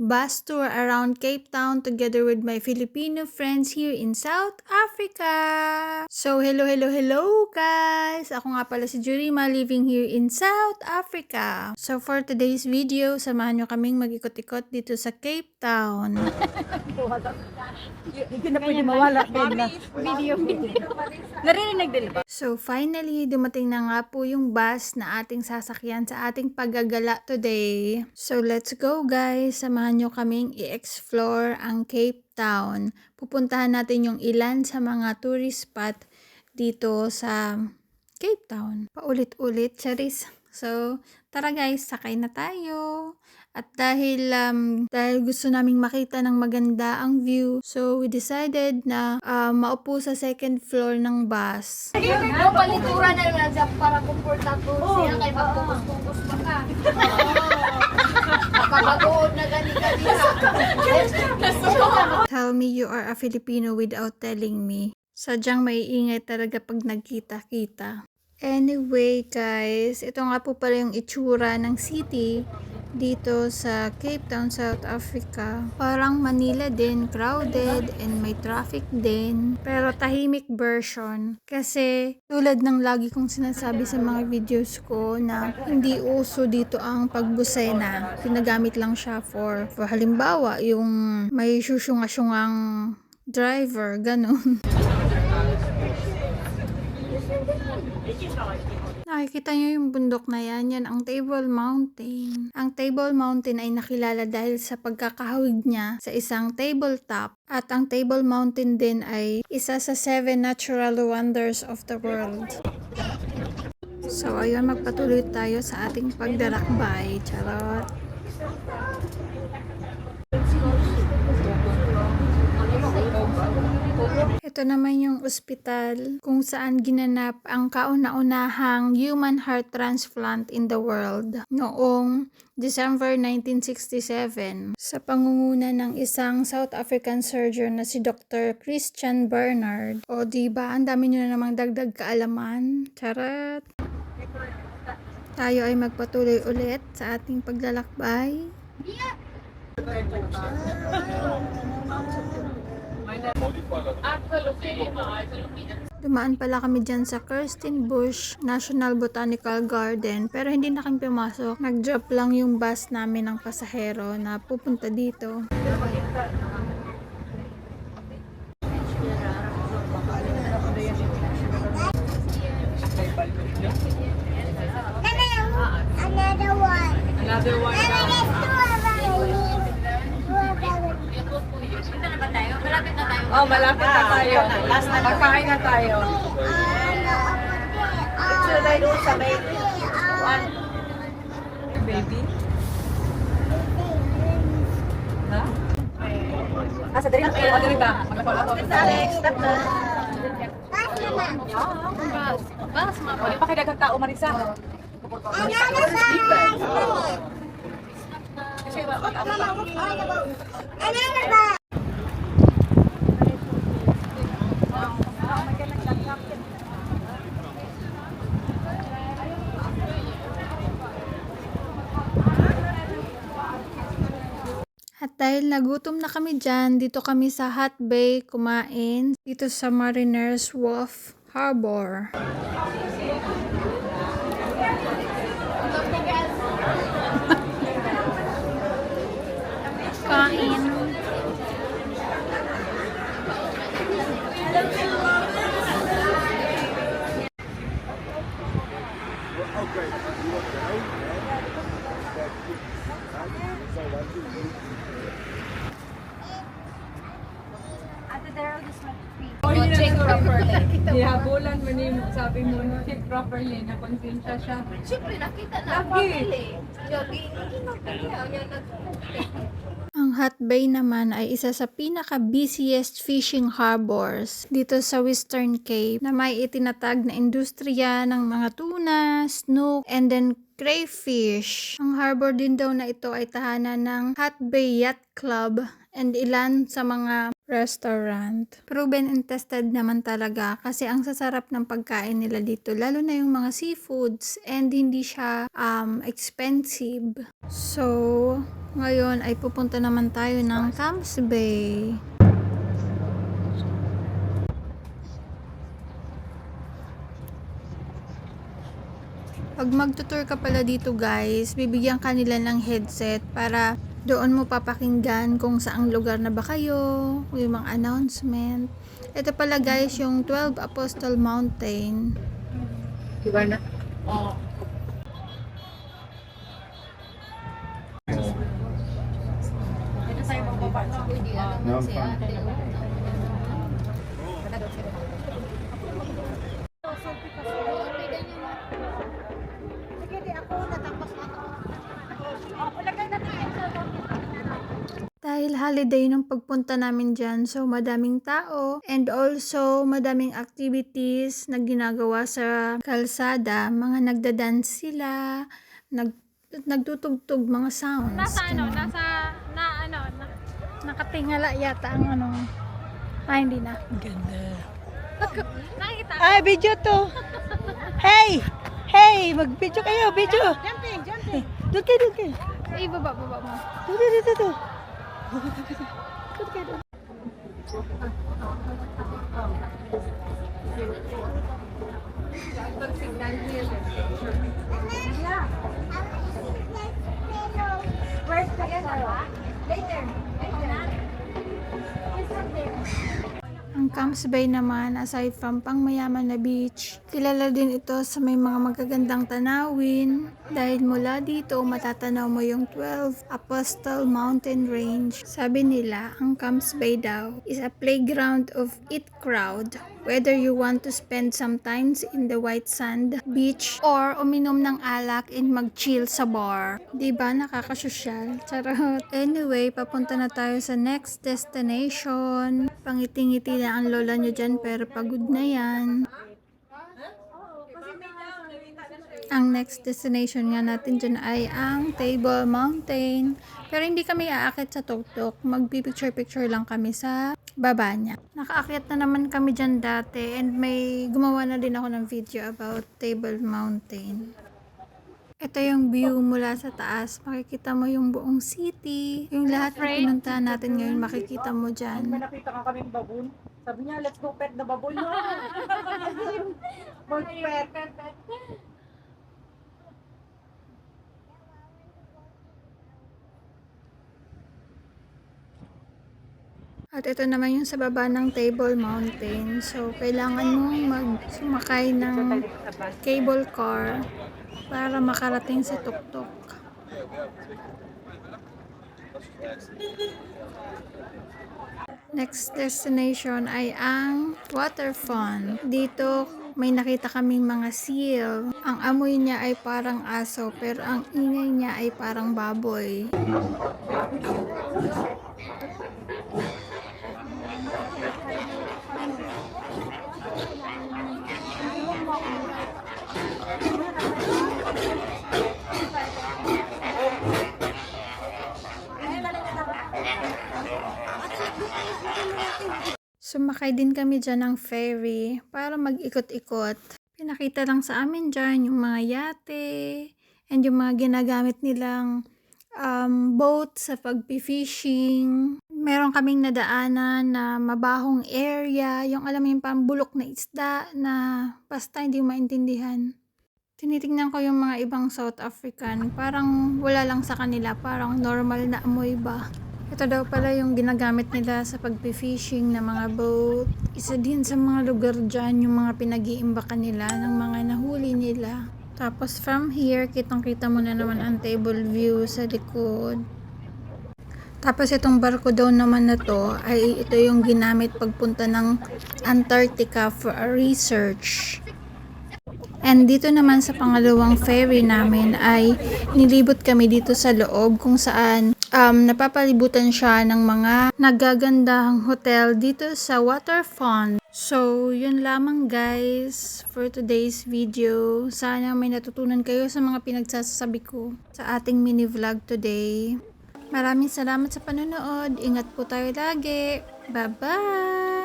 bus tour around Cape Town together with my Filipino friends here in South Africa. So, hello guys! Ako nga pala si Jurima, living here in South Africa. So, for today's video, samahan nyo kaming mag-ikot-ikot dito sa Cape Town. Hindi na pwede mawala din na video. Narinig din ba? So, finally, dumating na nga po yung bus na ating sasakyan sa ating paggagala today. So, let's go guys! Samahan nyo kaming i-explore ang Cape Town. Pupuntahan natin yung ilan sa mga tourist spot dito sa Cape Town. Paulit-ulit, charis. So, tara guys, sakay na tayo. At dahil gusto naming makita ng maganda ang view, so we decided na maupo sa second floor ng bus. Palitura na lang dyan para komportable siya kay magpupus-pupus pa ka. Kapag-uod na gani-gani na. Tell me you are a Filipino without telling me. Sadyang may ingay talaga pag nagkita-kita. Anyway guys, ito nga po pala yung itsura ng city dito sa Cape Town, South Africa. Parang Manila din, crowded and may traffic din. Pero tahimik version. Kasi tulad ng lagi kong sinasabi sa mga videos ko na hindi uso dito ang pagbusena. Ginagamit lang siya for halimbawa yung may susyunga-syungang driver, ganun. Nakikita nyo yung bundok na yan, yan ang Table Mountain. Ang Table Mountain ay nakilala dahil sa pagkakahawig niya sa isang tabletop. At ang Table Mountain din ay isa sa 7 natural wonders of the world. So ayun, magpatuloy tayo sa ating pagdarakbay. Charot! Ito naman yung ospital kung saan ginanap ang kauna-unahang human heart transplant in the world noong December 1967 sa pangunguna ng isang South African surgeon na si Dr. Christian Barnard. O diba, ang dami nyo na namang dagdag kaalaman. Charot! Tayo ay magpatuloy ulit sa ating paglalakbay. Dumaan pala kami dyan sa Kirstenbosch National Botanical Garden pero hindi na kami pumasok. Nag-drop lang yung bus namin ng pasahero na pupunta dito. Another one. Oh, malapit na tayo. Last na magkain na tayo. Should I do sa baby? One. Baby? Ha? Sa dali na tayo. Dali ba? Alex, stop na. Bas, mama. Pakidagang tao, Marisa. At dahil nagutom na kami dyan, dito kami sa Hot Bay kumain dito sa Mariners Wharf Harbor. Kain. Check properly. Hihabulan mo ni sabi mo, check properly, na konsensya siya. Siyempre, nakita na ang Lagi. pamili. Hindi na Ang Hot Bay naman ay isa sa pinaka-busiest fishing harbors dito sa Western Cape na may itinatag na industriya ng mga tuna, snook, and then crayfish. Ang harbor din daw na ito ay tahanan ng Hot Bay Yacht Club and ilan sa mga restaurant. Proven and tested naman talaga kasi ang sasarap ng pagkain nila dito, lalo na yung mga seafoods, and hindi siya expensive. So, Ngayon ay pupunta naman tayo ng Camps Bay. Pag magtutour ka pala dito guys, bibigyan ka nila ng headset para doon mo papakinggan kung saang lugar na ba kayo, yung mga announcement. Ito pala guys yung 12 Apostles Mountain. Diba na? Ito sa'yo magbaba na. Dahil holiday nung pagpunta namin dyan, so madaming tao and also madaming activities na ginagawa sa kalsada. Mga nagda-dance sila, nagtutugtog mga sounds. Nakatingala yata ang ano. Hindi na. Ganda. Nakikita. Ay, video to. Hey! Hey! Mag-video kayo, video. Jumping. Doon kayo. Ay, baba mo. Dito. Ang Camps Bay naman, aside from pangmayaman na beach, kilala din ito sa may mga magagandang tanawin. Dahil mula dito, matatanaw mo yung 12 Apostles Mountain Range. Sabi nila, ang Camps Bay daw is a playground of it crowd. Whether you want to spend some times in the white sand beach or uminom ng alak and mag-chill sa bar. Diba nakakasosyal? Charot. Anyway, papunta na tayo sa next destination. Pangiting-ngiti na ang lola nyo dyan pero pagod na yan. Ang next destination nga natin dyan ay ang Table Mountain. Pero hindi kami aakit sa tuktok. Magpipicture-picture lang kami sa baba niya. Nakaakyat na naman kami dyan dati and may gumawa na din ako ng video about Table Mountain. Ito yung view mula sa taas. Makikita mo yung buong city. Yung lahat na pinuntahan natin ngayon makikita mo dyan. May nakita ka kaming baboon. Sabi niya, let's go pet the baboon. Mag-pet. At ito naman yung sa baba ng Table Mountain. So, kailangan mong sumakay ng cable car para makarating sa tuktok. Next destination ay ang Waterfront. Dito may nakita kaming mga seal. Ang amoy niya ay parang aso pero ang ingay niya ay parang baboy. Sumakay din kami dyan ng ferry para mag-ikot-ikot. Pinakita lang sa amin dyan yung mga yate and yung mga ginagamit nilang boat sa pag-fishing. Meron kaming nadaanan na mabahong area, yung alam mo yung pambulok na isda na basta hindi mo maintindihan. Tinitingnan ko yung mga ibang South African, parang wala lang sa kanila, parang normal na amoy ba. Ito daw pala yung ginagamit nila sa pag-fishing na mga boat. Isa din sa mga lugar dyan yung mga pinag-iimbakan nila ng mga nahuli nila. Tapos from here, kitang-kita mo na naman ang table view sa likod. Tapos itong barko daw naman na to, ay ito yung ginamit pagpunta ng Antarctica for a research. And dito naman sa pangalawang ferry namin ay nilibot kami dito sa loob kung saan napapalibutan siya ng mga nagagandang hotel dito sa waterfront. So, yun lamang guys for today's video. Sana may natutunan kayo sa mga pinagsasabi ko sa ating mini vlog today. Maraming salamat sa panonood. Ingat po tayo lagi. Bye-bye!